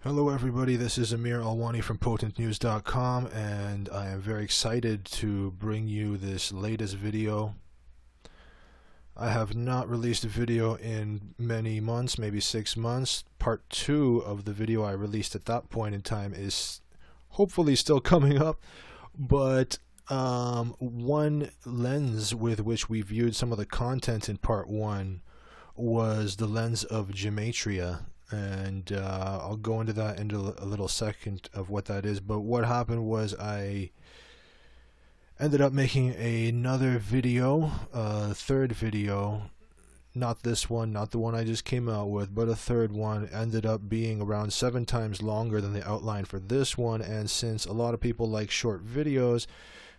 Hello everybody, this is Amir Alwani from PotentNews.com, and I am very excited to bring you this latest video. I have not released a video in many months, maybe 6 months. Part 2 of the video I released at that point in time is hopefully still coming up, but one lens with which we viewed some of the content in Part 1 was the lens of Gematria. And I'll go into that in a little second of what that is. But what happened was I ended up making another video, third video, not this one, not the one I just came out with, but a third one. Ended up being around 7 times longer than the outline for this one, and since a lot of people like short videos,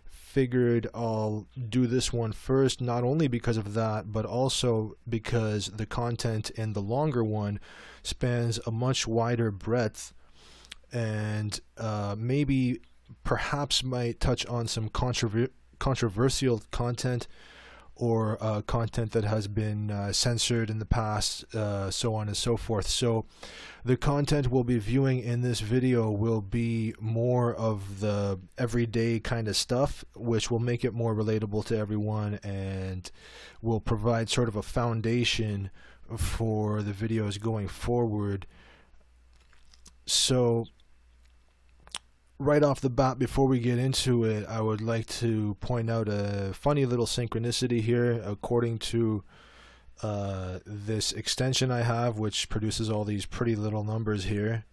figured I'll do this one first, not only because of that, but also because the content in the longer one spans a much wider breadth and maybe perhaps might touch on some controversial content or content that has been censored in the past, so on and so forth. So the content we'll be viewing in this video will be more of the everyday kind of stuff, which will make it more relatable to everyone and will provide sort of a foundation for the videos going forward. So right off the bat, before we get into it, I would like to point out a funny little synchronicity here. According to this extension I have, which produces all these pretty little numbers here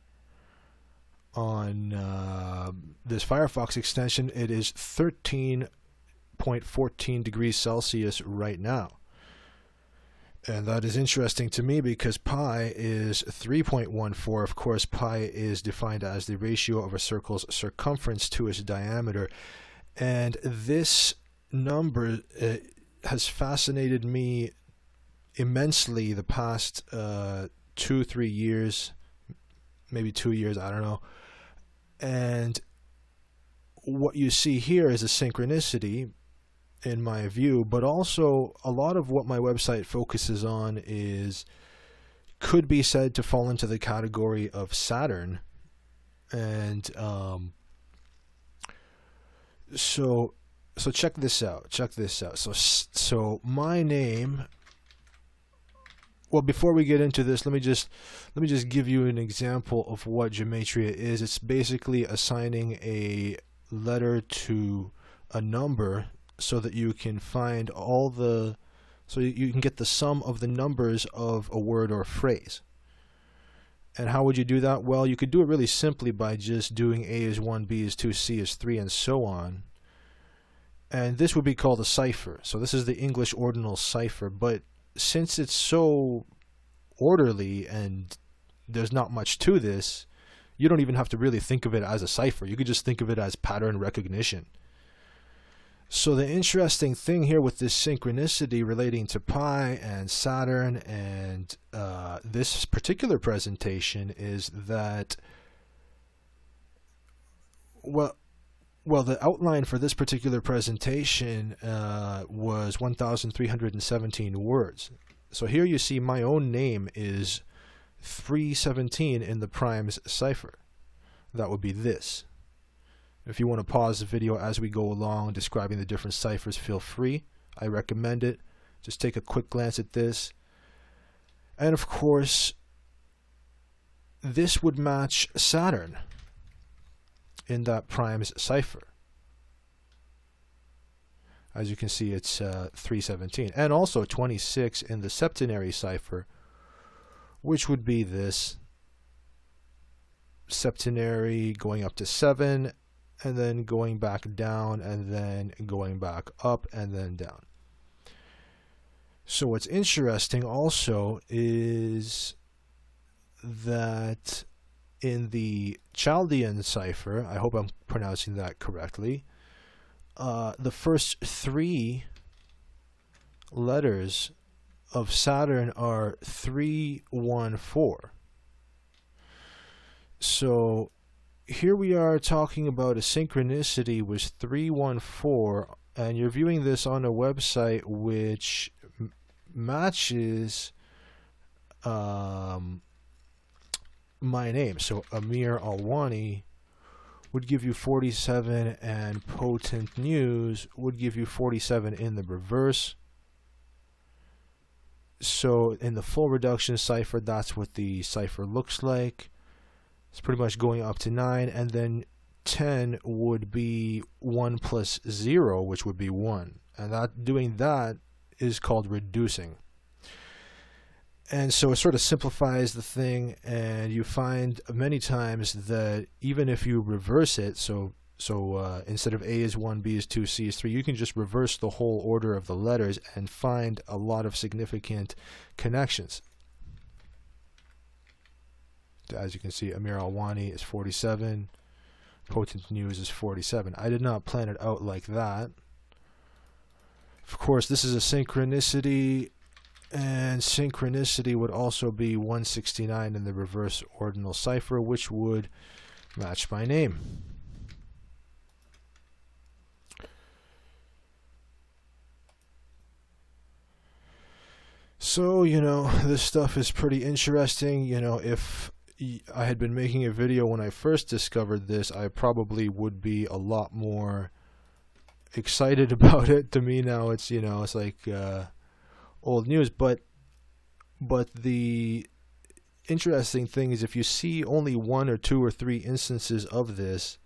on this Firefox extension, it is 13.14 degrees Celsius right now. And that is interesting to me because pi is 3.14. Of course, pi is defined as the ratio of a circle's circumference to its diameter. And this number has fascinated me immensely the past 2-3 years, maybe 2 years, I don't know. And what you see here is a synchronicity, in my view, but also a lot of what my website focuses on could be said to fall into the category of Saturn. And so check this out. So my name, well, before we get into this, let me just give you an example of what Gematria is. It's basically assigning a letter to a number so that you can find so you can get the sum of the numbers of a word or phrase. And how would you do that? Well, you could do it really simply by just doing A is 1, B is 2, C is 3, and so on. And this would be called a cipher. So this is the English ordinal cipher, but since it's so orderly and there's not much to this, you don't even have to really think of it as a cipher. You could just think of it as pattern recognition. So the interesting thing here with this synchronicity relating to pi and Saturn and this particular presentation is that, well, the outline for this particular presentation was 1,317 words. So here you see my own name is 317 in the primes cipher. That would be this. If you want to pause the video as we go along describing the different ciphers, feel free. I recommend it. Just take a quick glance at this. And of course, this would match Saturn in that primes cipher. As you can see, it's 317. And also 26 in the septenary cipher, which would be this. Septenary going up to 7, and then going back down, and then going back up, and then down. So what's interesting also is that in the Chaldean cipher, I hope I'm pronouncing that correctly, the first 3 letters of Saturn are 314. So here we are talking about a synchronicity with 314, and you're viewing this on a website which matches my name. So Amir Alwani would give you 47, and Potent News would give you 47 in the reverse. So in the full reduction cipher, that's what the cipher looks like. It's pretty much going up to 9, and then 10 would be 1 plus 0, which would be 1. And doing that is called reducing. And so it sort of simplifies the thing, and you find many times that even if you reverse it, so instead of A is 1, B is 2, C is 3, you can just reverse the whole order of the letters and find a lot of significant connections. As you can see, Amir Alwani is 47, Potent News is 47. I did not plan it out like that. Of course, this is a synchronicity, and synchronicity would also be 169 in the reverse ordinal cipher, which would match my name. So, this stuff is pretty interesting. If I had been making a video when I first discovered this, I probably would be a lot more excited about it. To me now, it's it's like old news. But the interesting thing is, if you see only 1 or 2 or 3 instances of this,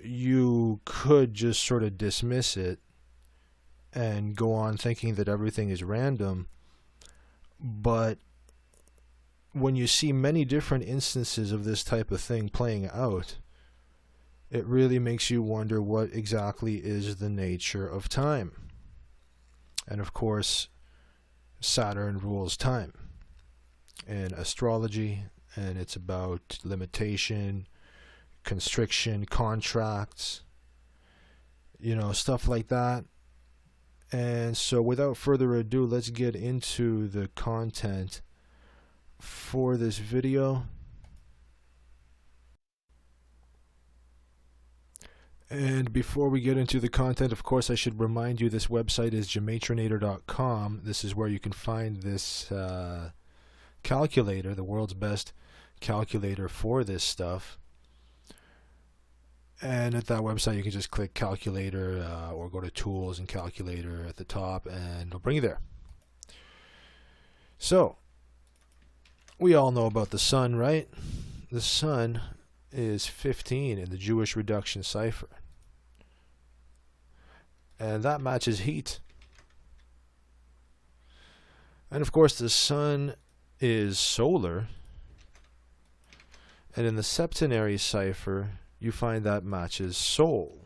you could just sort of dismiss it and go on thinking that everything is random. But when you see many different instances of this type of thing playing out, it really makes you wonder what exactly is the nature of time. And of course, Saturn rules time in astrology, and it's about limitation, constriction, contracts, stuff like that. And so without further ado, let's get into the content for this video. And before we get into the content, of course, I should remind you this website is Gematrinator.com. This is where you can find this calculator, the world's best calculator for this stuff. And at that website, you can just click calculator or go to tools and calculator at the top, and it'll bring you there. So, we all know about the sun, right? The sun is 15 in the Jewish reduction cipher. And that matches heat. And of course, the sun is solar. And in the septenary cipher, you find that matches soul.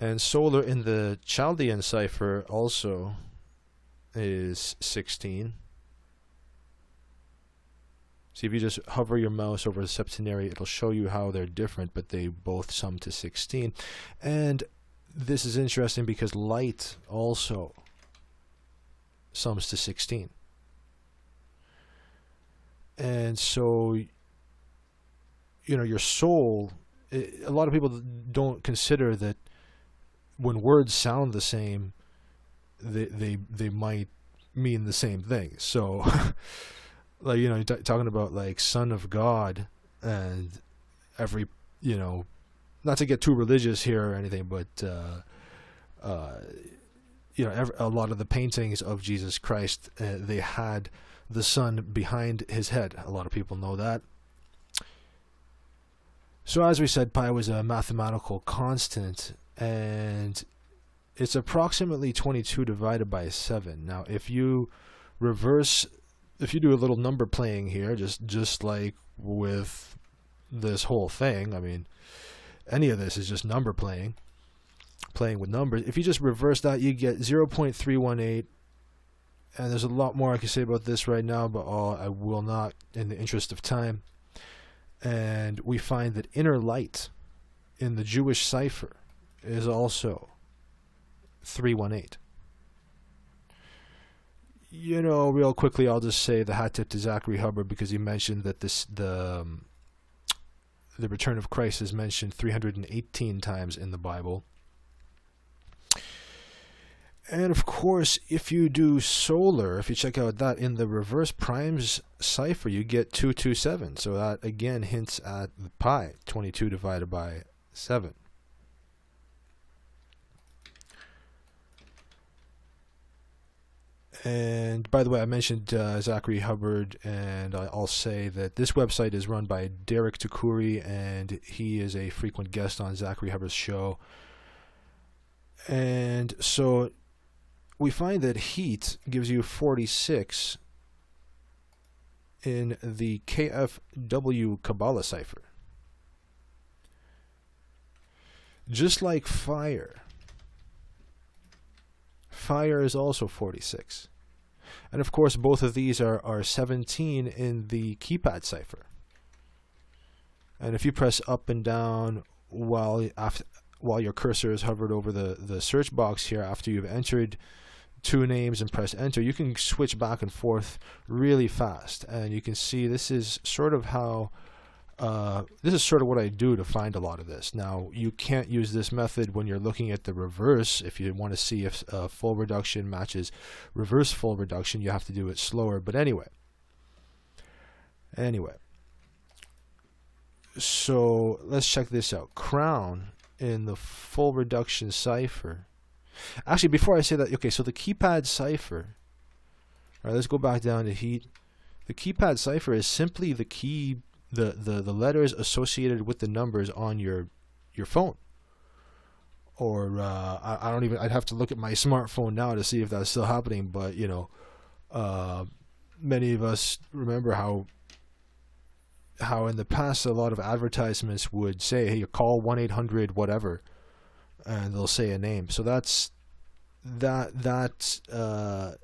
And solar in the Chaldean cipher also is 16. See, if you just hover your mouse over the septenary, it'll show you how they're different, but they both sum to 16. And this is interesting because light also sums to 16. And so, your soul, a lot of people don't consider that when words sound the same, they might mean the same thing. So, like, talking about like Son of God, and every, not to get too religious here or anything, but, a lot of the paintings of Jesus Christ, they had the sun behind his head. A lot of people know that. So as we said, pi was a mathematical constant, and it's approximately 22 divided by 7. Now, if you do a little number playing here, just like with this whole thing, I mean, any of this is just number playing with numbers. If you just reverse that, you get 0.318. And there's a lot more I can say about this right now, but I will not in the interest of time. And we find that inner light in the Jewish cipher is also 318. Real quickly, I'll just say the hat tip to Zachary Hubbard, because he mentioned that the return of Christ is mentioned 318 times in the Bible. And of course, if you do solar, if you check out that in the reverse primes cipher, you get 227. So that again hints at the pi, 22 divided by 7. And by the way, I mentioned Zachary Hubbard, and I'll say that this website is run by Derek Takuri, and he is a frequent guest on Zachary Hubbard's show. And so we find that heat gives you 46 in the KFW Kabbalah cipher. Just like fire. Fire is also 46. And of course, both of these are 17 in the Keypad Cipher. And if you press up and down while your cursor is hovered over the search box here, after you've entered 2 names and press enter, you can switch back and forth really fast. And you can see this is sort of how this is sort of what I do to find a lot of this. Now, you can't use this method when you're looking at the reverse. If you want to see if full reduction matches reverse full reduction, you have to do it slower. But anyway, so let's check this out. Crown in the full reduction cipher. Actually, before I say that, okay, so the Keypad Cipher. All right, let's go back down to heat. The Keypad Cipher is simply the key, the letters associated with the numbers on your phone. Or I don't even, I'd have to look at my smartphone now to see if that's still happening, but you know, many of us remember how in the past a lot of advertisements would say, hey, you call 1-800 whatever, and they'll say a name. So that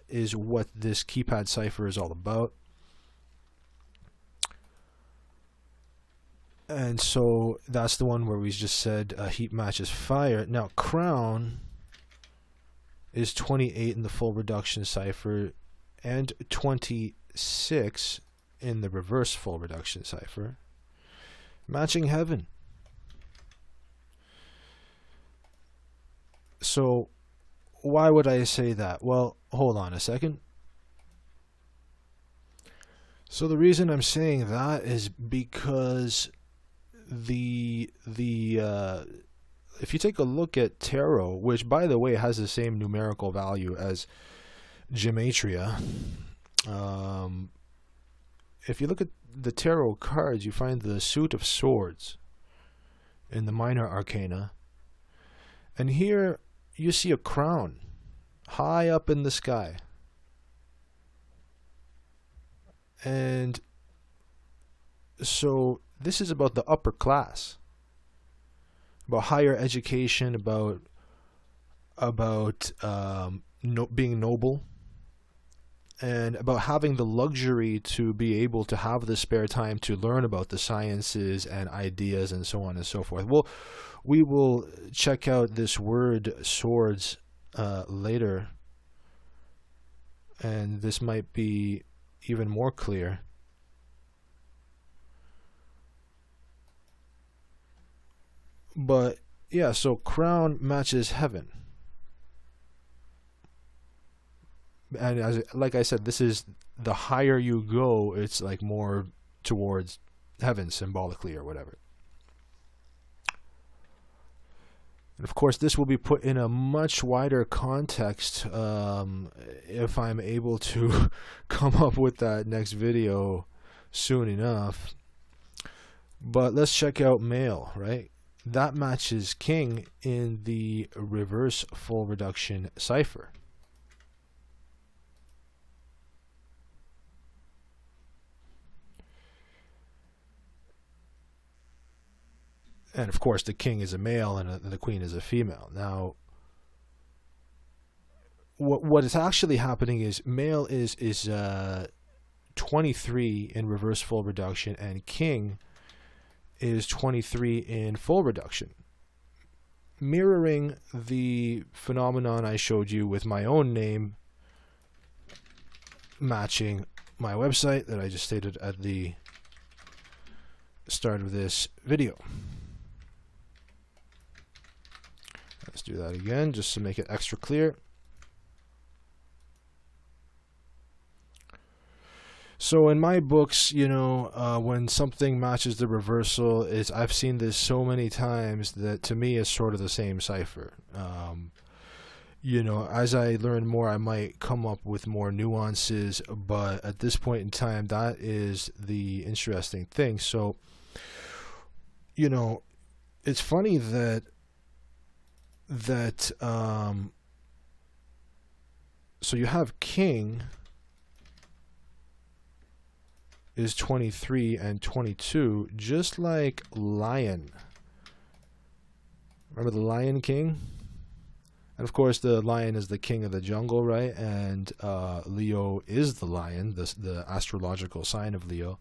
is what this Keypad Cipher is all about. And so that's the one where we just said heat matches fire. Now crown is 28 in the full reduction cipher and 26 in the reverse full reduction cipher, matching heaven. So why would I say that? Well, hold on a second. So the reason I'm saying that is because if you take a look at tarot, which by the way has the same numerical value as Gematria, if you look at the tarot cards, you find the suit of swords in the minor arcana, and here you see a crown high up in the sky. And so this is about the upper class, about higher education, about being noble, and about having the luxury to be able to have the spare time to learn about the sciences and ideas and so on and so forth. Well, we will check out this word swords later, and this might be even more clear. But yeah, so crown matches heaven. And like I said, this is the higher you go, it's like more towards heaven symbolically or whatever. And of course, this will be put in a much wider context if I'm able to come up with that next video soon enough. But let's check out male, right? That matches king in the reverse full reduction cipher. And of course, the king is a male and the queen is a female. Now, what is actually happening is male is 23 in reverse full reduction, and king is 23 in full reduction, mirroring the phenomenon I showed you with my own name matching my website that I just stated at the start of this video. Let's do that again just to make it extra clear. So in my books, when something matches the reversal, I've seen this so many times that to me it's sort of the same cipher. As I learn more, I might come up with more nuances, but at this point in time, that is the interesting thing. So, it's funny that so you have King is 23 and 22, just like Lion. Remember the Lion King? And of course, the lion is the king of the jungle, right? And Leo is the lion, the astrological sign of Leo,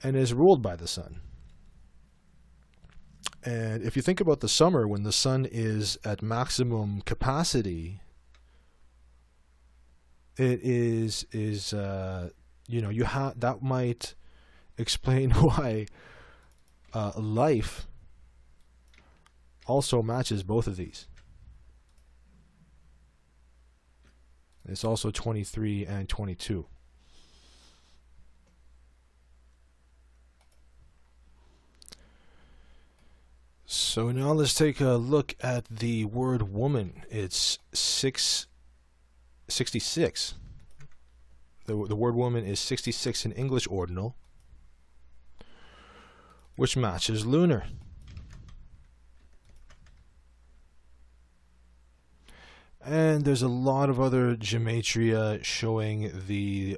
and is ruled by the sun. And if you think about the summer, when the sun is at maximum capacity, it is that might explain why life also matches both of these. It's also 23 and 22. So now let's take a look at the word woman. It's 66. The word woman is 66 in English ordinal, which matches lunar. And there's a lot of other gematria showing the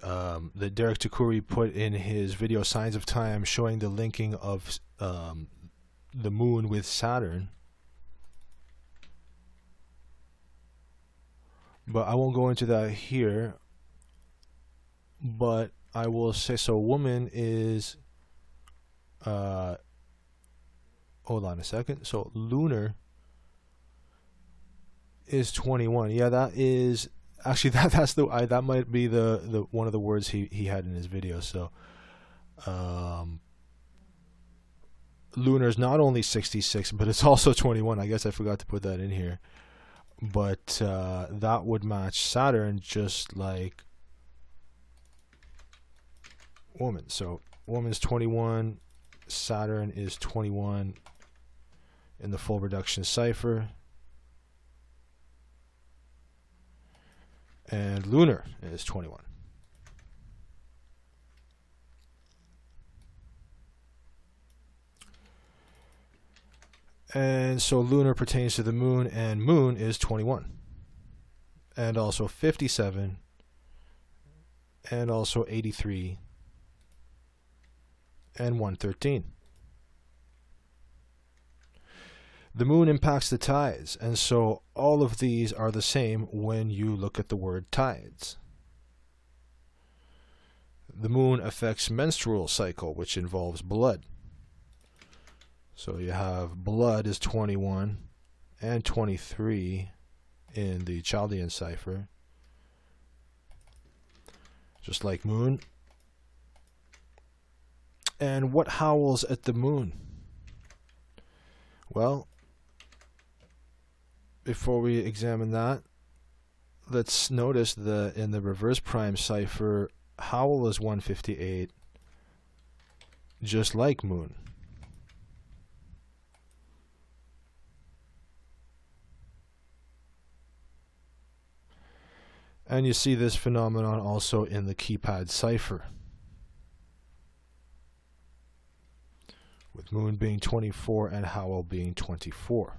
Derek Takuri put in his video Signs of Time, showing the linking of the moon with Saturn. But I won't go into that here. But I will say, so woman is hold on a second. So lunar is 21. Yeah, that is actually that might be the one of the words he had in his video. So lunar is not only 66, but it's also 21. I guess I forgot to put that in here, but that would match Saturn, just like woman. So woman's 21, Saturn is 21 in the full reduction cipher. And lunar is 21. And so lunar pertains to the moon, and moon is 21. And also 57. And also 83. And 113. The moon impacts the tides, and so all of these are the same when you look at the word tides. The moon affects menstrual cycle, which involves blood. So you have blood is 21 and 23 in the Chaldean cipher, just like moon. And what howls at the moon? Well, before we examine that, let's notice that in the reverse prime cipher, howl is 158, just like moon. And you see this phenomenon also in the Keypad Cipher, with moon being 24 and howl being 24.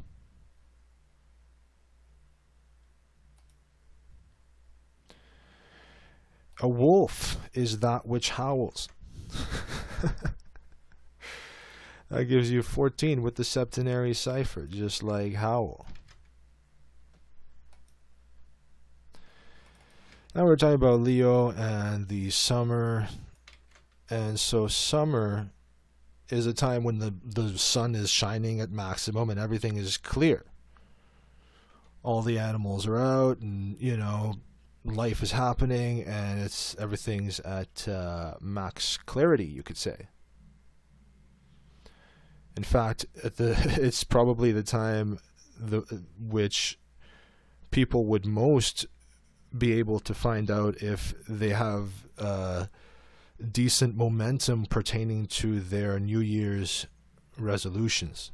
A wolf is that which howls. That gives you 14 with the septenary cipher, just like howl. Now we're talking about Leo and the summer. And so summer is a time when the sun is shining at maximum and everything is clear. All the animals are out, and life is happening, and everything's at max clarity, you could say. In fact, it's probably the time which people would most be able to find out if they have decent momentum pertaining to their New Year's resolutions.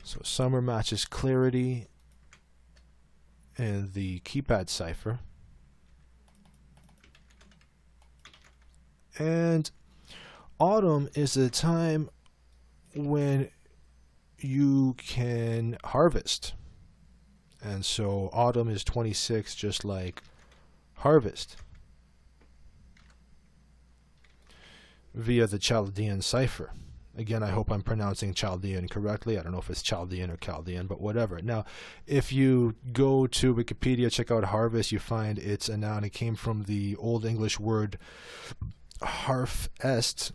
So summer matches clarity in the Keypad Cipher. And autumn is a time when you can harvest. And so autumn is 26, just like harvest, via the Chaldean cipher. Again, I hope I'm pronouncing Chaldean correctly. I don't know if it's Chaldean or Chaldean, but whatever. Now, if you go to Wikipedia, check out harvest, you find it's a noun. It came from the Old English word harf-est.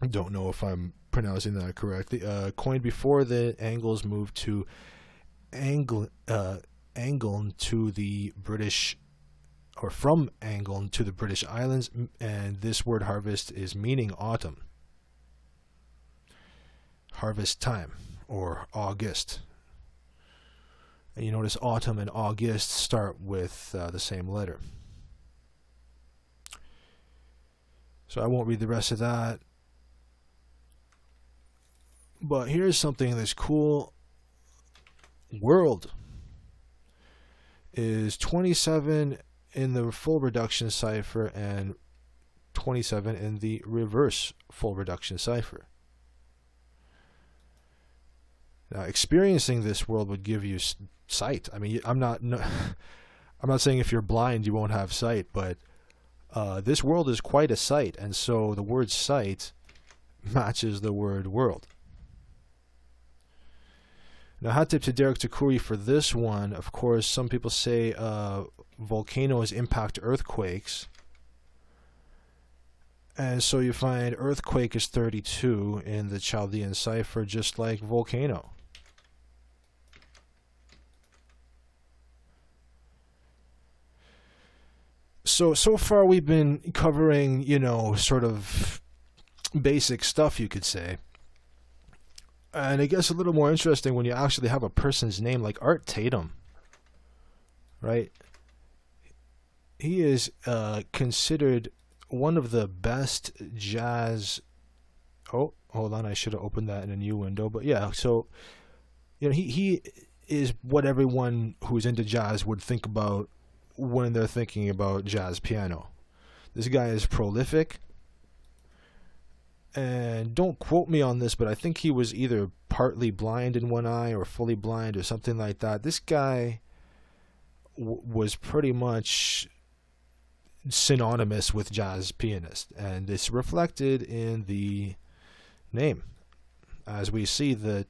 I don't know if I'm pronouncing that correctly. Coined before the Angles moved to Anglen to the British, or from Anglen to the British Islands, and this word harvest is meaning autumn. Harvest time, or August. And you notice autumn and August start with the same letter. So I won't read the rest of that. But here's something that's cool. World is 27 in the full reduction cipher and 27 in the reverse full reduction cipher. Now, experiencing this world would give you sight. I mean, I'm not saying if you're blind you won't have sight, but this world is quite a sight, and so the word sight matches the word world. Now, hat tip to Derek Takuri for this one. Of course, some people say volcanoes impact earthquakes. And so you find earthquake is 32 in the Chaldean cipher, just like volcano. So far we've been covering, sort of basic stuff, you could say. And it gets a little more interesting when you actually have a person's name, like Art Tatum, right? He is considered one of the best jazz. Oh, hold on, I should have opened that in a new window. But yeah, so he is what everyone who's into jazz would think about when they're thinking about jazz piano. This guy is prolific. And don't quote me on this, but I think he was either partly blind in one eye or fully blind or something like that. This guy was pretty much synonymous with jazz pianist, and it's reflected in the name, as we see that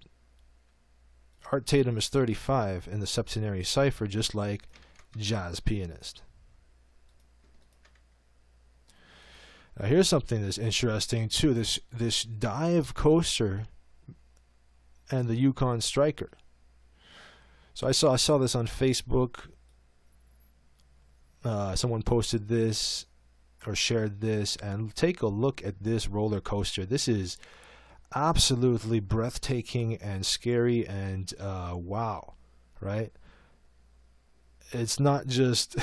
Art Tatum is 35 in the septenary cipher, just like jazz pianist. Now here's something that's interesting too. This dive coaster and the Yukon Striker. So I saw this on Facebook. Someone posted this or shared this, and take a look at this roller coaster. This is absolutely breathtaking and scary, and wow, right? It's not just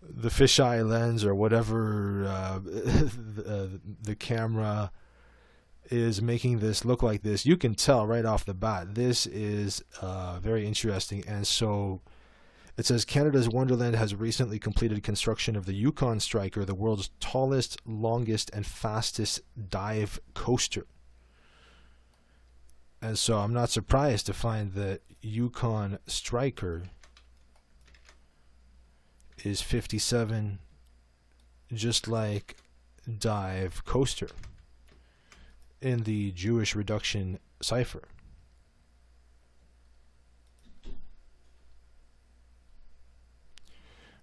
the fisheye lens or whatever the camera is making this look like this. You can tell right off the bat this is very interesting. And so it says Canada's Wonderland has recently completed construction of the Yukon Striker, the world's tallest, longest, and fastest dive coaster. And so I'm not surprised to find that Yukon Striker is 57, just like dive coaster in the Jewish reduction cipher.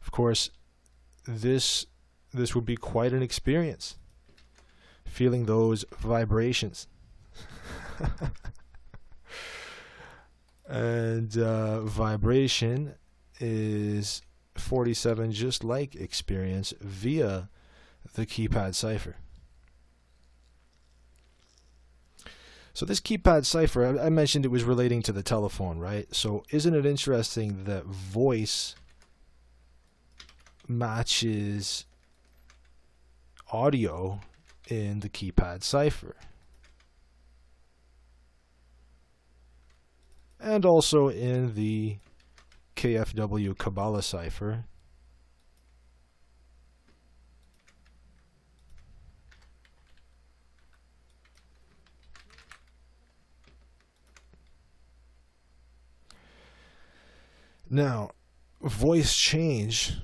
Of course, this would be quite an experience, feeling those vibrations. And vibration is 47, just like experience, via the Keypad Cipher. So this keypad cipher, I mentioned it was relating to the telephone, right? So isn't it interesting that voice matches audio in the keypad cipher? And also in the KFW Kabbalah cipher. Now, voice change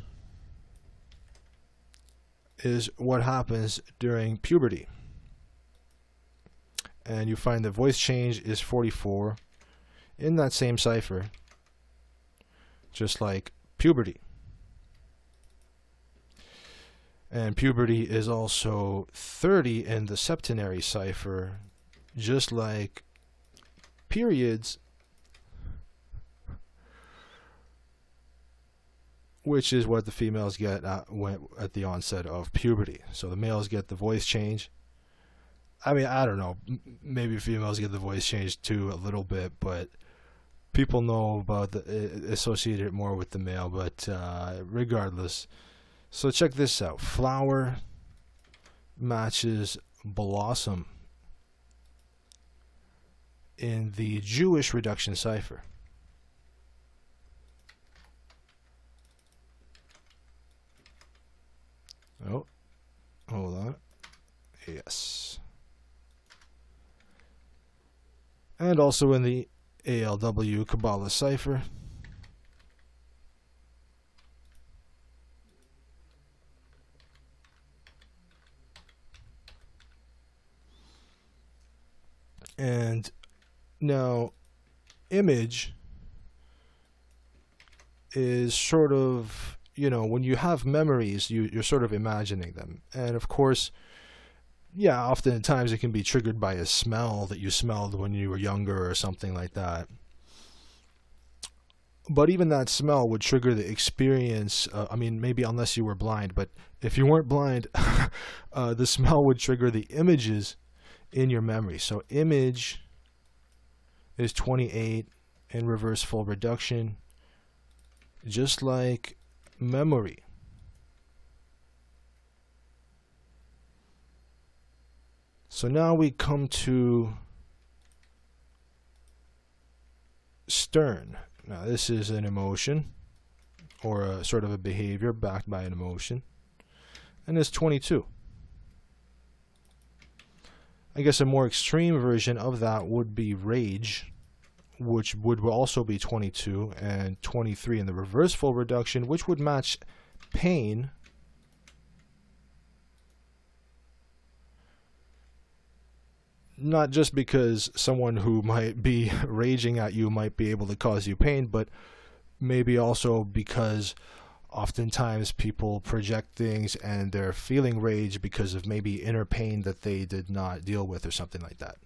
is what happens during puberty. And you find that voice change is 44 in that same cipher, just like puberty. And puberty is also 30 in the septenary cipher, just like periods, which is what the females get at the onset of puberty. So the males get the voice change. I mean, I don't know, maybe females get the voice change too a little bit, but people know about associate it more with the male, but regardless. So check this out. Flower matches blossom in the Jewish reduction cipher. Oh, hold on. Yes. And also in the ALW Kabbalah cipher. And now, image is sort of, you know, when you have memories, you're sort of imagining them. And of course, yeah, oftentimes it can be triggered by a smell that you smelled when you were younger or something like that. But even that smell would trigger the experience. I mean, maybe unless you were blind, but if you weren't blind, the smell would trigger the images in your memory. So image is 28 in reverse full reduction, just like memory. So now we come to stern. Now this is an emotion, or a sort of a behavior backed by an emotion, and it's 22. I guess a more extreme version of that would be rage, which would also be 22, and 23 in the reverse full reduction, which would match pain. Not just because someone who might be raging at you might be able to cause you pain, but maybe also because oftentimes people project things and they're feeling rage because of maybe inner pain that they did not deal with or something like that.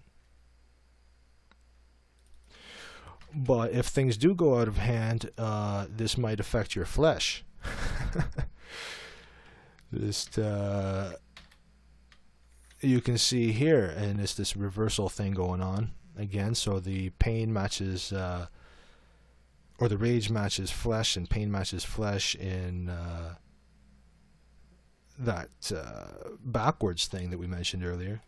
But if things do go out of hand, this might affect your flesh. Just you can see here, and it's this reversal thing going on again. So the pain matches, or the rage matches flesh, and pain matches flesh in that backwards thing that we mentioned earlier.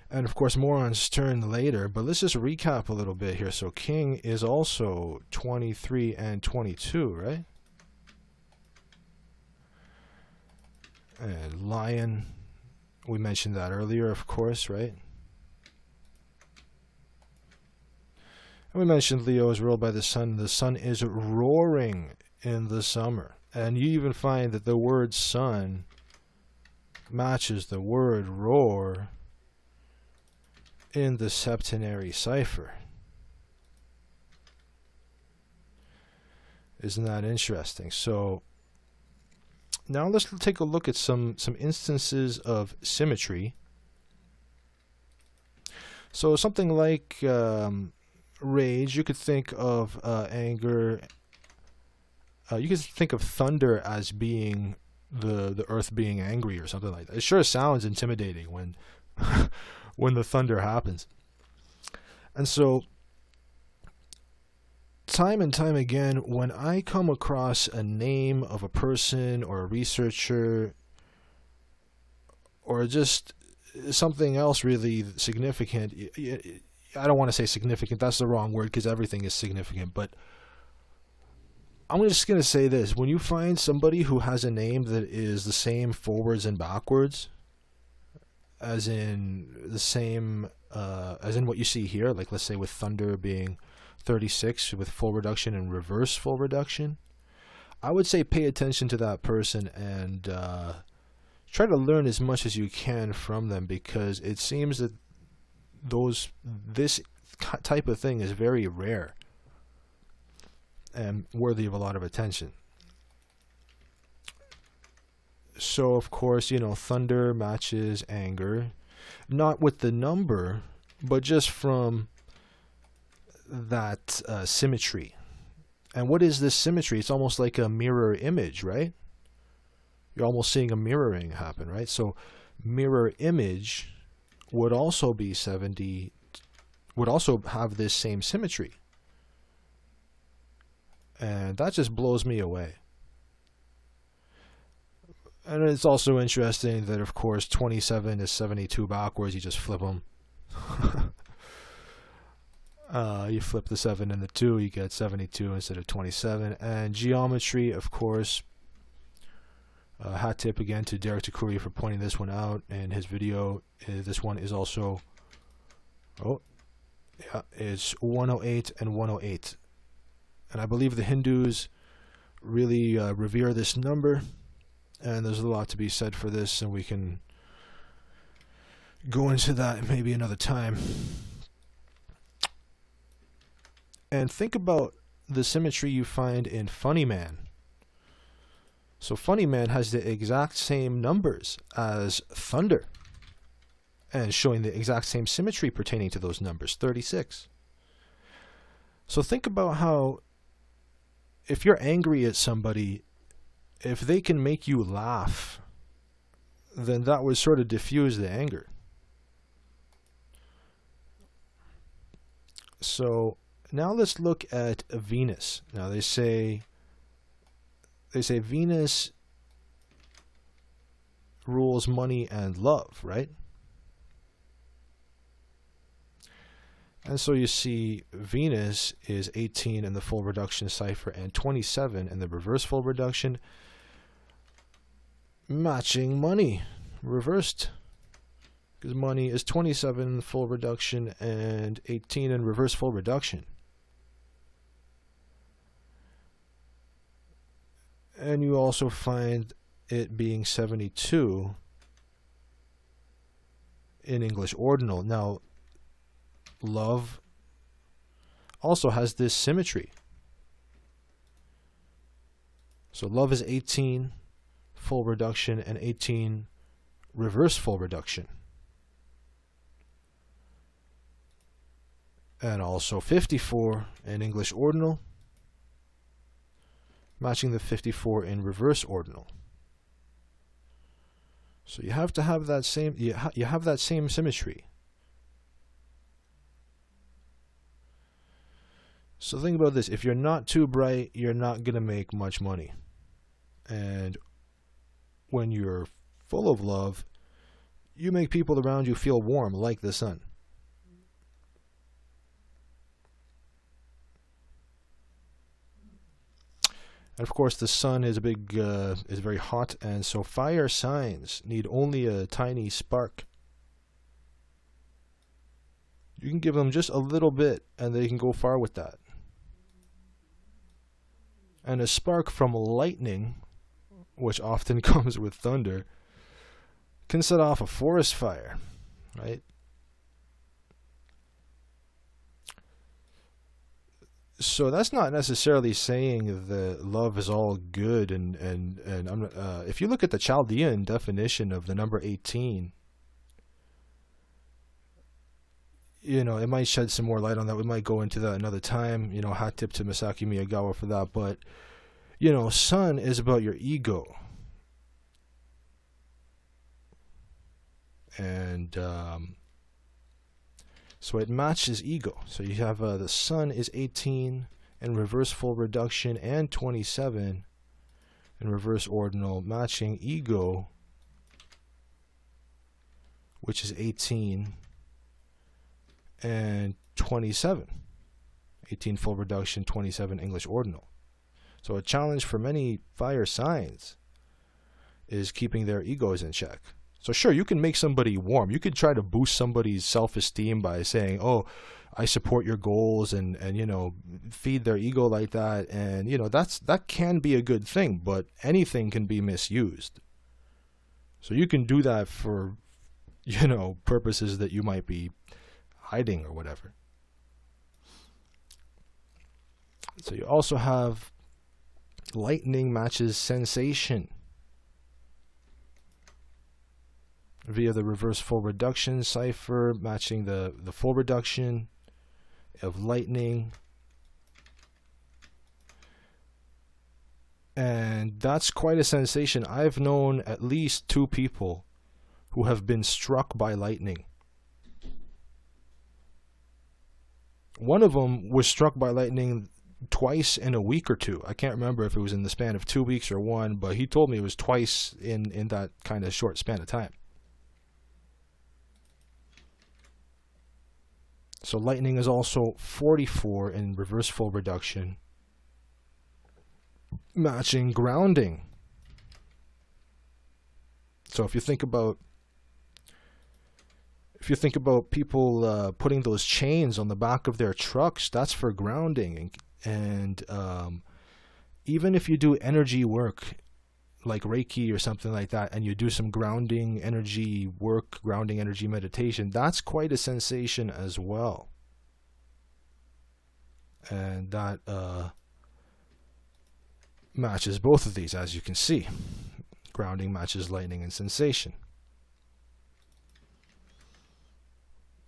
And of course more on stern later, but let's just recap a little bit here. So king is also 23 and 22, right? And lion, we mentioned that earlier, of course, right? And we mentioned Leo is ruled by the sun. The sun is roaring in the summer. And you even find that the word sun matches the word roar in the septenary cipher. Isn't that interesting? So now let's take a look at some instances of symmetry. So something like rage, you could think of anger. You could think of thunder as being the earth being angry or something like that. It sure sounds intimidating when when the thunder happens. And so, time and time again, when I come across a name of a person or a researcher or just something else really significant, I don't want to say significant, that's the wrong word because everything is significant, but I'm just going to say this. When you find somebody who has a name that is the same forwards and backwards, as in the same, as in what you see here, like let's say with thunder being 36 with full reduction and reverse full reduction, I would say pay attention to that person and try to learn as much as you can from them, because it seems that this type of thing is very rare and worthy of a lot of attention. So of course, thunder matches anger, not with the number, but just from that symmetry. And what is this symmetry? It's almost like a mirror image, right? You're almost seeing a mirroring happen, right? So mirror image would also be 70, would also have this same symmetry. And that just blows me away. And it's also interesting that, of course, 27 is 72 backwards. You just flip them. You flip the 7 and the 2, you get 72 instead of 27. And geometry, of course, hat tip again to Derek Takuri for pointing this one out in his video. This one is also, it's 108 and 108. And I believe the Hindus really revere this number, and there's a lot to be said for this, and we can go into that maybe another time. And think about the symmetry you find in Funny Man. So Funny Man has the exact same numbers as thunder, and showing the exact same symmetry pertaining to those numbers, 36. So think about how, if you're angry at somebody, if they can make you laugh, then that would sort of diffuse the anger. So now let's look at Venus. Now they say Venus rules money and love, right? And so you see Venus is 18 in the full reduction cipher and 27 in the reverse full reduction, matching money reversed, because money is 27 in full reduction and 18 in reverse full reduction. And you also find it being 72 in English ordinal. Now, love also has this symmetry. So love is 18 full reduction and 18 reverse full reduction. And also 54 in English ordinal, matching the 54 in reverse ordinal. So you have to have that same, you have that same symmetry. So think about this. If you're not too bright, you're not going to make much money. And when you're full of love, you make people around you feel warm like the sun. And of course, the sun is is very hot, and so fire signs need only a tiny spark. You can give them just a little bit, and they can go far with that. And a spark from lightning, which often comes with thunder, can set off a forest fire, right? So that's not necessarily saying that love is all good, and I'm not, if you look at the Chaldean definition of the number 18, it might shed some more light on that. We might go into that another time. Hat tip to Masaki Miyagawa for that. But sun is about your ego, and So it matches ego. So you have the sun is 18 in reverse full reduction and 27 in reverse ordinal, matching ego, which is 18 and 27. 18 full reduction, 27 English ordinal. So a challenge for many fire signs is keeping their egos in check. So sure, you can make somebody warm. You could try to boost somebody's self-esteem by saying, oh, I support your goals, and you know, feed their ego like that. And you know, that can be a good thing, but anything can be misused. So you can do that for, you know, purposes that you might be hiding or whatever. So you also have lightning matches sensation via the reverse full reduction cipher, matching the full reduction of lightning. And that's quite a sensation. I've known at least 2 people who have been struck by lightning. One of them was struck by lightning twice in a week or two. I can't remember if it was in the span of 2 weeks or one, but he told me it was twice in that kind of short span of time. So lightning is also 44 in reverse full reduction, matching grounding. So if you think about people putting those chains on the back of their trucks, that's for grounding. And even if you do energy work like Reiki or something like that, and you do some grounding energy work, grounding energy meditation, that's quite a sensation as well. And that matches both of these, as you can see. Grounding matches lightning and sensation.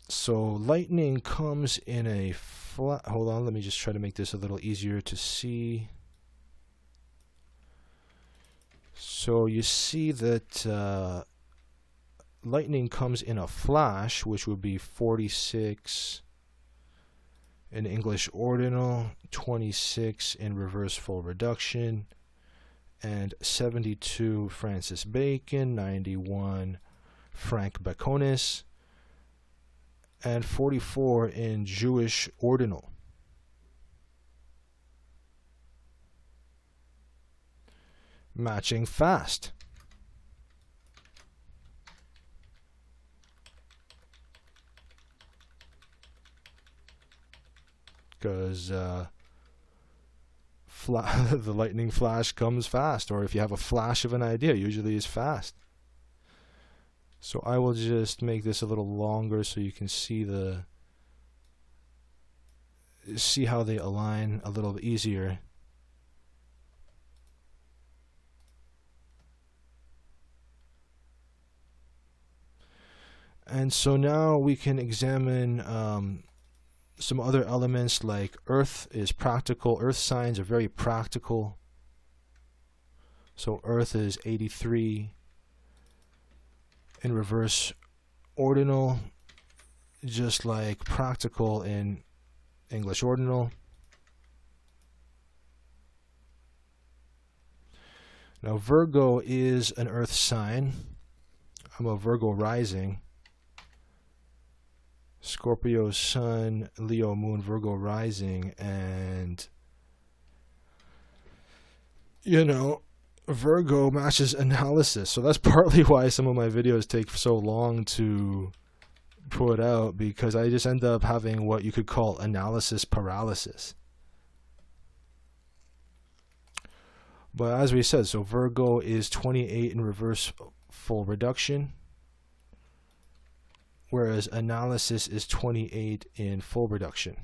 So lightning comes in a flat, hold on, let me just try to make this a little easier to see. So you see that lightning comes in a flash, which would be 46 in English ordinal, 26 in reverse full reduction, and 72 Francis Bacon, 91 Frank Baconis, and 44 in Jewish ordinal. Matching fast. Because the lightning flash comes fast, or if you have a flash of an idea, usually is fast. So I will just make this a little longer so you can see how they align a little easier. And so now we can examine some other elements, like Earth is practical. Earth signs are very practical. So Earth is 83 in reverse ordinal, just like practical in English ordinal. Now Virgo is an Earth sign. I'm a Virgo rising. Scorpio sun, Leo moon, Virgo rising, and you know, Virgo matches analysis. So that's partly why some of my videos take so long to put out, because I just end up having what you could call analysis paralysis. But as we said, so Virgo is 28 in reverse full reduction, whereas analysis is 28 in full reduction.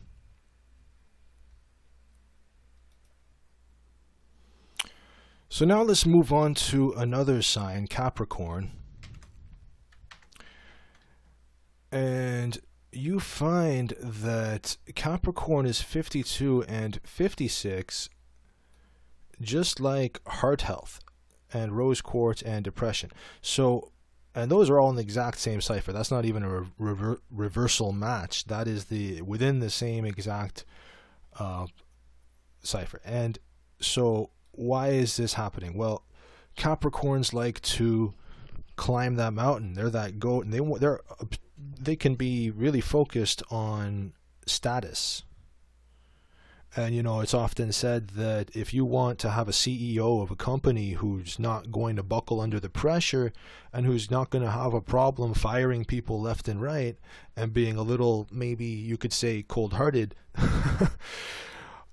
So now let's move on to another sign, Capricorn. And you find that Capricorn is 52 and 56, just like heart health and rose quartz and depression. So And those are all in the exact same cipher. That's not even a reversal match. That is within the same exact cipher. And so why is this happening? Well, Capricorns like to climb that mountain. They're that goat, and they can be really focused on status. And it's often said that if you want to have a CEO of a company who's not going to buckle under the pressure and who's not going to have a problem firing people left and right and being a little, maybe you could say, cold-hearted,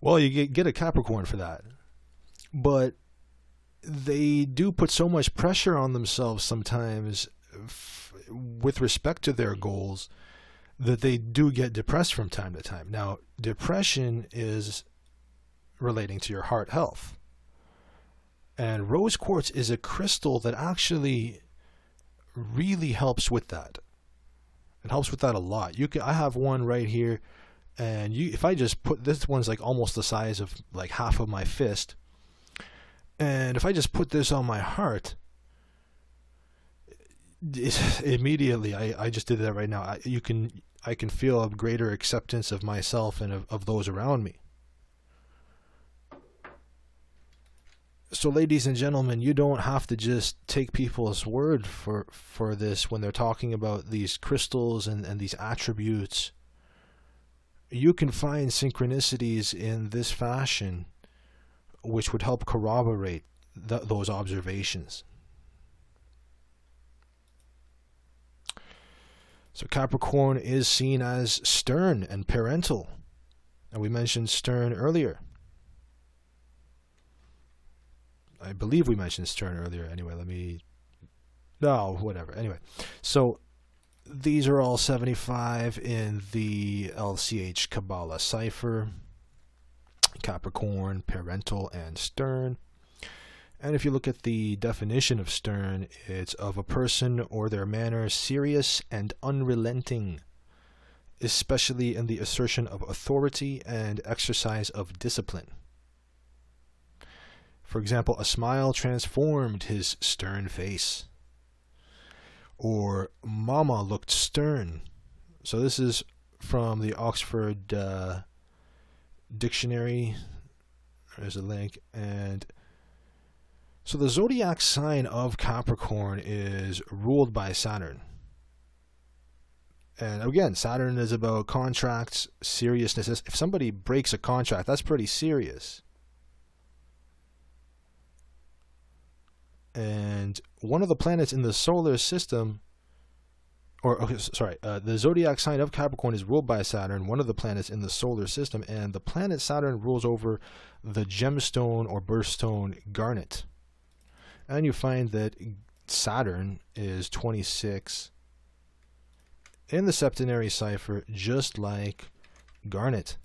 well, you get a Capricorn for that. But they do put so much pressure on themselves sometimes with respect to their goals that they do get depressed from time to time. Now, depression is relating to your heart health. And rose quartz is a crystal that actually really helps with that. It helps with that a lot. I have one right here, and if I just put, this one's like almost the size of like half of my fist. And if I just put this on my heart, immediately, I just did that right now. I can feel a greater acceptance of myself and of those around me. So ladies and gentlemen, you don't have to just take people's word for this when they're talking about these crystals and these attributes. You can find synchronicities in this fashion which would help corroborate those observations. So Capricorn is seen as stern and parental. And we mentioned stern earlier. I believe we mentioned stern earlier. Anyway, whatever. Anyway, so these are all 75 in the LCH Kabbalah cipher. Capricorn, parental, and stern. And if you look at the definition of stern, it's of a person or their manner serious and unrelenting, especially in the assertion of authority and exercise of discipline. For example, a smile transformed his stern face. Or Mama looked stern. So this is from the Oxford Dictionary. There's a link. And so the zodiac sign of Capricorn is ruled by Saturn. And again, Saturn is about contracts, seriousness. If somebody breaks a contract, that's pretty serious. And one of the planets in the solar system, the zodiac sign of Capricorn is ruled by Saturn, one of the planets in the solar system, and the planet Saturn rules over the gemstone or birthstone garnet. And you find that Saturn is 26 in the septenary cipher, just like garnet.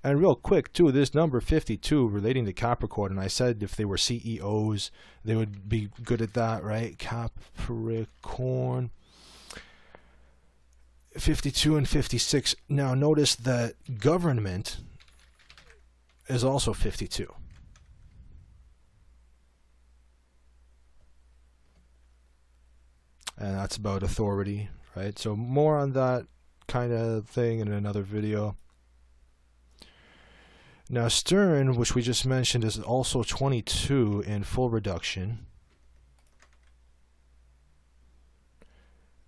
And real quick, too, this number 52 relating to Capricorn, and I said if they were CEOs, they would be good at that, right? Capricorn. 52 and 56. Now, notice that government is also 52. And that's about authority, right? So more on that kind of thing in another video. Now stern, which we just mentioned, is also 22 in full reduction.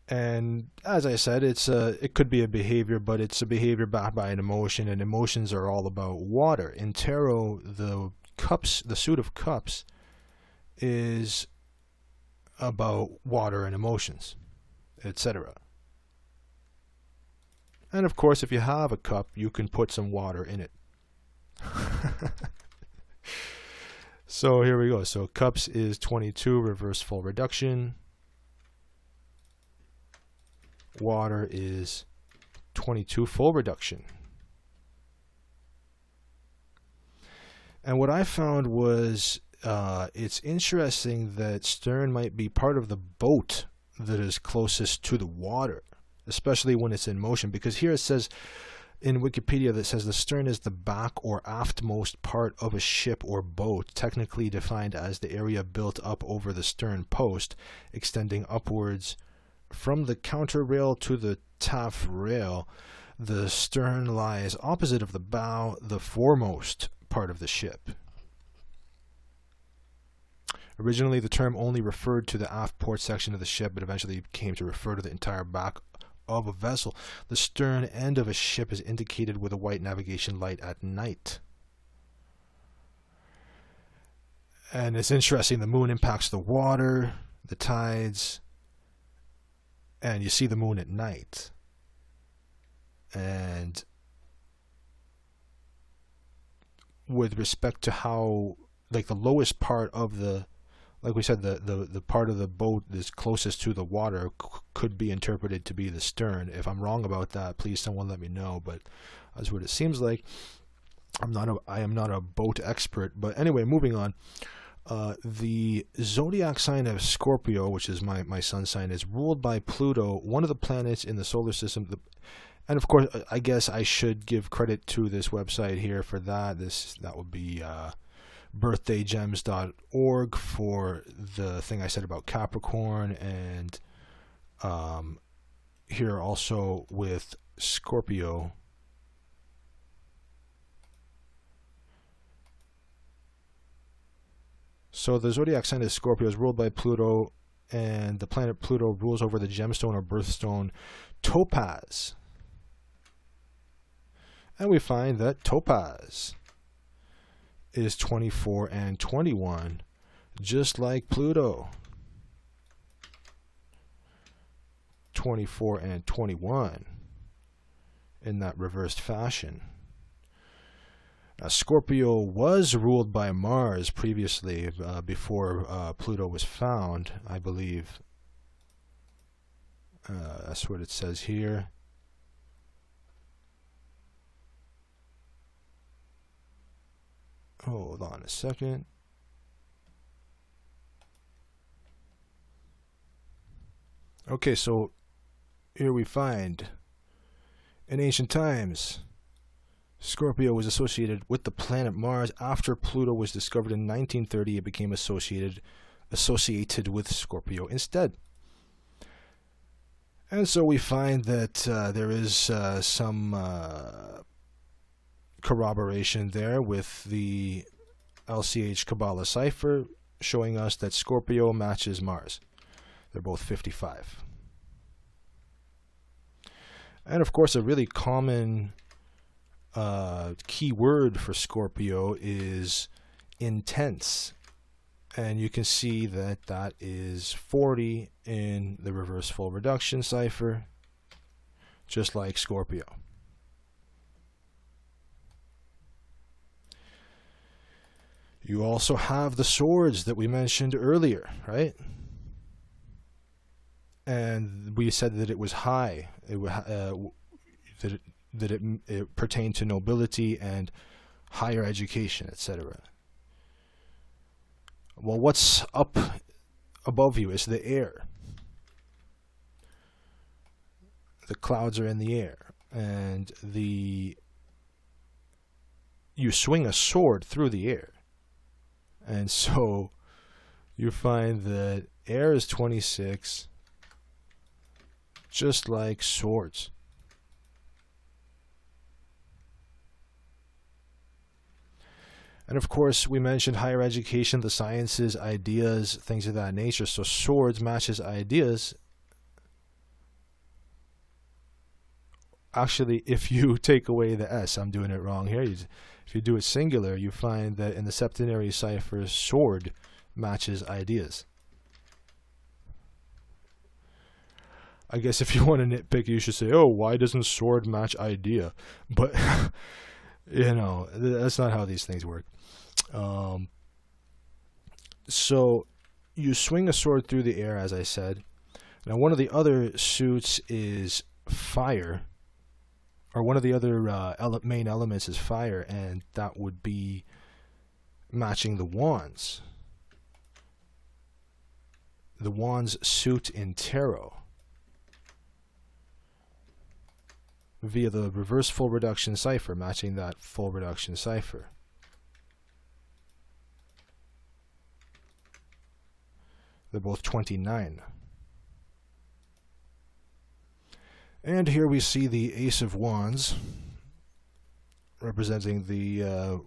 And as I said, it could be a behavior, but it's a behavior backed by an emotion, and emotions are all about water. In tarot, the suit of cups is about water and emotions, etc. And of course, if you have a cup, you can put some water in it. So here we go. So cups is 22, reverse full reduction. Water is 22, full reduction. And what I found was it's interesting that stern might be part of the boat that is closest to the water, especially when it's in motion, because here it says in Wikipedia that says the stern is the back or aftmost part of a ship or boat, technically defined as the area built up over the stern post, extending upwards from the counter rail to the taff rail. The stern lies opposite of the bow, the foremost part of the ship. Originally, the term only referred to the aft port section of the ship, but eventually came to refer to the entire back of a vessel. The stern end of a ship is indicated with a white navigation light at night. And it's interesting, the moon impacts the water, the tides, and you see the moon at night. And with respect to how, like, the lowest part of the, like we said, the part of the boat that's closest to the water could be interpreted to be the stern. If I'm wrong about that, please someone let me know, but that's what it seems like. I am not a boat expert, but anyway, moving on. The zodiac sign of Scorpio, which is my sun sign, is ruled by Pluto, one of the planets in the solar system. And of course, I guess I should give credit to this website here for that. That would be birthdaygems.org for the thing I said about Capricorn, and here also with Scorpio. So the zodiac sign of Scorpio is ruled by Pluto, and the planet Pluto rules over the gemstone or birthstone topaz. And we find that topaz is 24 and 21, just like Pluto. 24 and 21 in that reversed fashion. Now, Scorpio was ruled by Mars previously, before Pluto was found, I believe. That's what it says here. Hold on a second. Okay, so here we find, in ancient times, Scorpio was associated with the planet Mars. After Pluto was discovered in 1930, it became associated with Scorpio instead. And so we find that there is some corroboration there with the LCH Kabbalah cipher, showing us that Scorpio matches Mars. They're both 55. And of course, a really common key word for Scorpio is intense, and you can see that that is 40 in the reverse full reduction cipher, just like Scorpio. You also have the swords that we mentioned earlier, right? And we said that it was high. That it pertained to nobility and higher education, etc. Well, what's up above you is the air. The clouds are in the air, and you swing a sword through the air. And so you find that air is 26, just like swords. And of course, we mentioned higher education, the sciences, ideas, things of that nature. So swords matches ideas. Actually, if you take away the S, I'm doing it wrong here. If you do it singular, you find that in the septenary cipher, sword matches ideas. I guess if you want to nitpick, you should say, oh, why doesn't sword match idea? But, you know, that's not how these things work. So you swing a sword through the air, as I said. Now, one of the other suits is fire, or one of the other main elements is fire, and that would be matching the wands. The wands suit in tarot. via the reverse full reduction cipher, matching that full reduction cipher. They're both 29. And here we see the Ace of Wands, representing the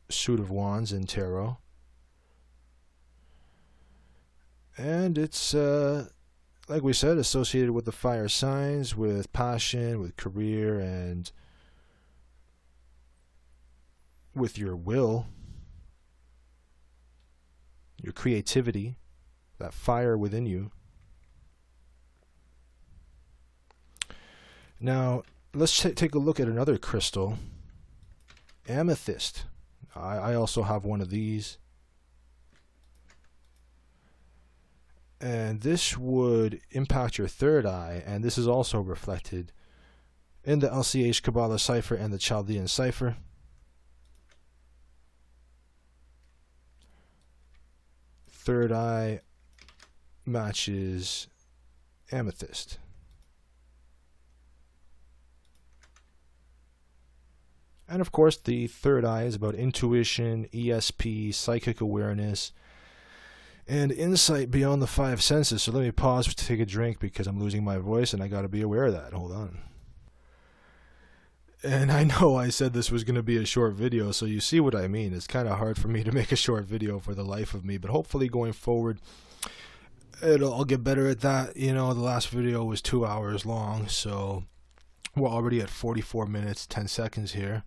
suit of wands in tarot. And it's, like we said, associated with the fire signs, with passion, with career, and with your will, your creativity, that fire within you. Now, let's take a look at another crystal, Amethyst. I also have one of these. And this would impact your third eye, and this is also reflected in the LCH Kabbalah cipher and the Chaldean cipher. Third eye matches Amethyst. And of course, the third eye is about intuition, ESP, psychic awareness, and insight beyond the five senses. So let me pause to take a drink because I'm losing my voice and I got to be aware of that. Hold on. And I know I said this was going to be a short video, so you see what I mean. It's kind of hard for me to make a short video for the life of me, but hopefully going forward, I'll get better at that. You know, the last video was 2 hours long, so we're already at 44 minutes, 10 seconds here.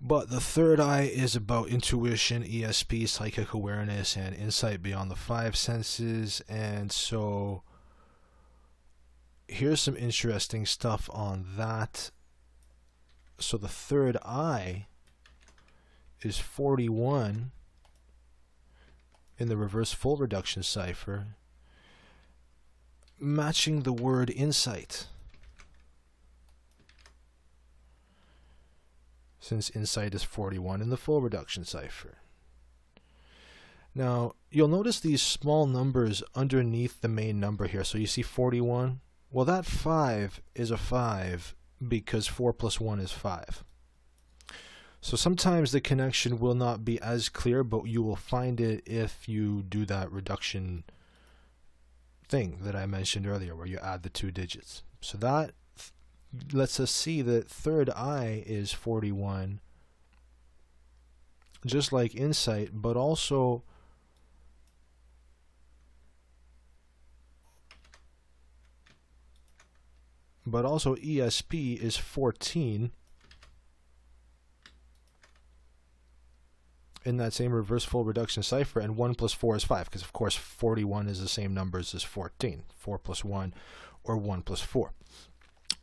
But the third eye is about intuition, ESP, psychic awareness, and insight beyond the five senses. And so here's some interesting stuff on that. So the third eye is 41 in the reverse full reduction cipher, matching the word insight, since insight is 41 in the full reduction cipher. Now, you'll notice these small numbers underneath the main number here. So you see 41? Well, that 5 is a 5 because 4 plus 1 is 5. So sometimes the connection will not be as clear, but you will find it if you do that reduction thing that I mentioned earlier, where you add the two digits. So that lets us see that third eye is 41, just like insight, but also ESP is 14 in that same reverse full reduction cipher, and 1 plus 4 is 5, because of course 41 is the same numbers as 14, 4 plus 1 or 1 plus 4.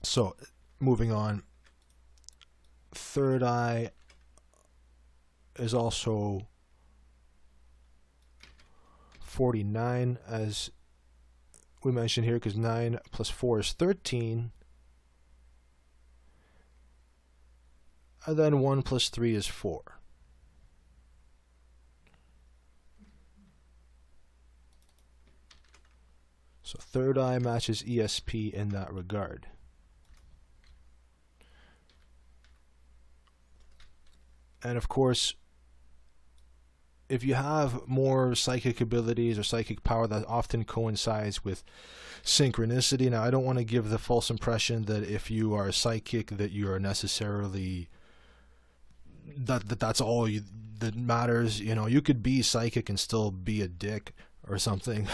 So, moving on, third eye is also 49, as we mentioned here, because 9 plus 4 is 13, and then 1 plus 3 is 4. So third eye matches ESP in that regard. And of course, if you have more psychic abilities or psychic power, that often coincides with synchronicity. Now, I don't want to give the false impression that if you are psychic that you are necessarily that's all that matters. You know, you could be psychic and still be a dick or something.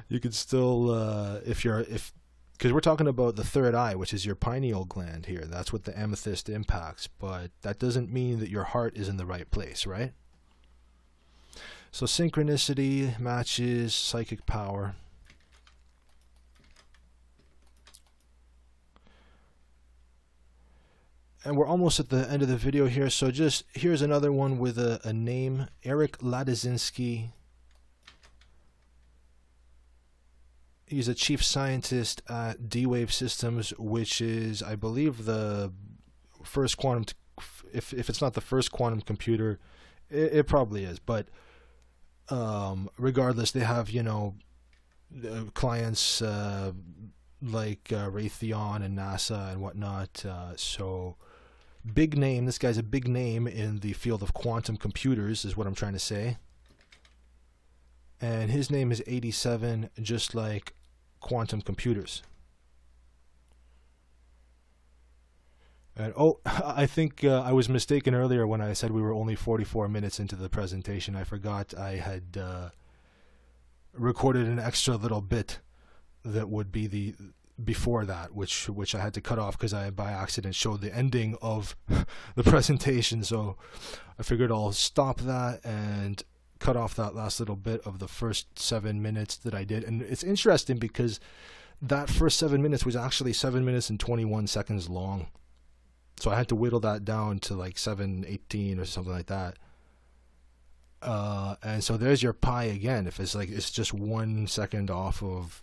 You could still because we're talking about the third eye, which is your pineal gland here. That's what the amethyst impacts, but that doesn't mean that your heart is in the right place, right? So synchronicity matches psychic power. And we're almost at the end of the video here, so just here's another one with a name, Eric Ladzinski. He's a chief scientist at D-Wave Systems, which is, I believe, the first quantum, if it's not the first quantum computer, it probably is. But regardless, they have, you know, clients like Raytheon and NASA and whatnot. So big name. This guy's a big name in the field of quantum computers, is what I'm trying to say. And his name is 87, just like quantum computers. And oh, I think I was mistaken earlier when I said we were only 44 minutes into the presentation. I forgot I had recorded an extra little bit that would be the before that, which I had to cut off because I by accident showed the ending of the presentation. So I figured I'll stop that and cut off that last little bit of the first 7 minutes that I did. And it's interesting because that first 7 minutes was actually 7 minutes and 21 seconds long. So I had to whittle that down to like 7:18 or something like that. And so there's your pi again. If it's like it's just 1 second off of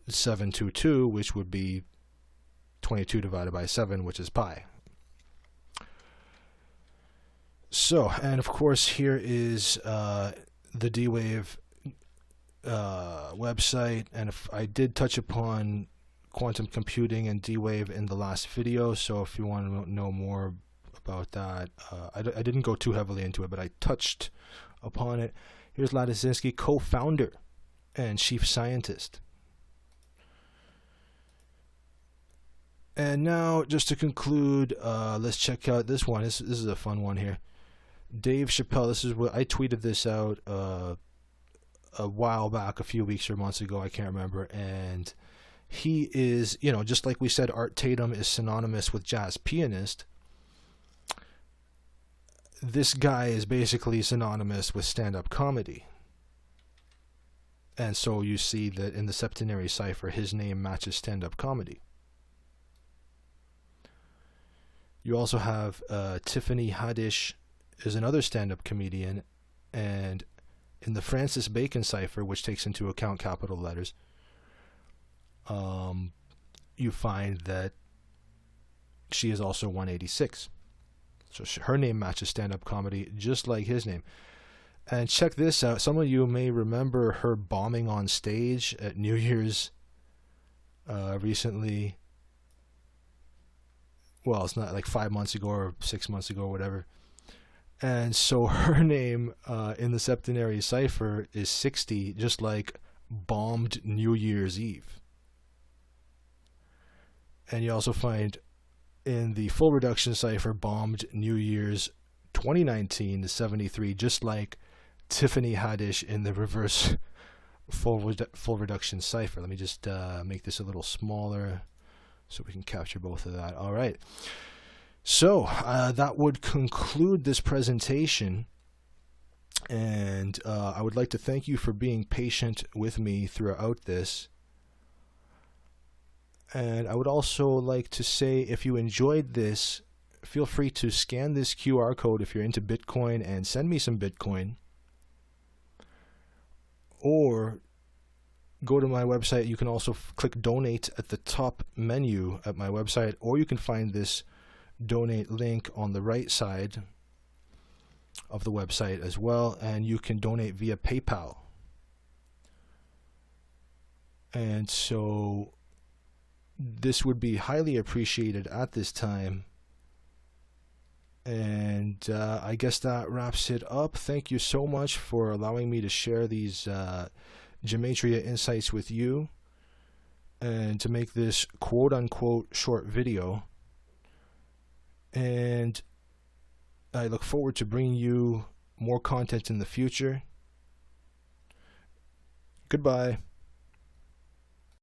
722, which would be 22 divided by 7, which is pi. So, and of course here is the D-Wave website, and if I did touch upon quantum computing and D-Wave in the last video, so if you want to know more about that, I didn't go too heavily into it, but I touched upon it. Here's Ladizinski, co-founder and chief scientist. And now, just to conclude, let's check out this one. This is a fun one here. Dave Chappelle. This is what I tweeted this out a while back, a few weeks or months ago, I can't remember. And he is, you know, just like we said, Art Tatum is synonymous with jazz pianist. This guy is basically synonymous with stand-up comedy. And so you see that in the septenary cipher, his name matches stand-up comedy. You also have Tiffany Haddish is another stand-up comedian, and in the Francis Bacon cipher, which takes into account capital letters, you find that she is also 186. So her name matches stand-up comedy, just like his name. And check this out. Some of you may remember her bombing on stage at New Year's recently. Well, it's not like 5 months ago or 6 months ago or whatever. And so her name in the septenary cipher is 60, just like bombed New Year's Eve. And you also find in the full reduction cipher bombed New Year's 2019 to 73, just like Tiffany Haddish in the reverse full reduction cipher. Let me just make this a little smaller so we can capture both of that. All right. So that would conclude this presentation, and I would like to thank you for being patient with me throughout this. And I would also like to say, if you enjoyed this, feel free to scan this QR code if you're into Bitcoin and send me some Bitcoin. Or go to my website. You can also click donate at the top menu at my website, or you can find this donate link on the right side of the website as well, and you can donate via PayPal. And so this would be highly appreciated at this time. And I guess that wraps it up. Thank you so much for allowing me to share these Gematria insights with you and to make this quote-unquote short video. And I look forward to bringing you more content in the future. Goodbye.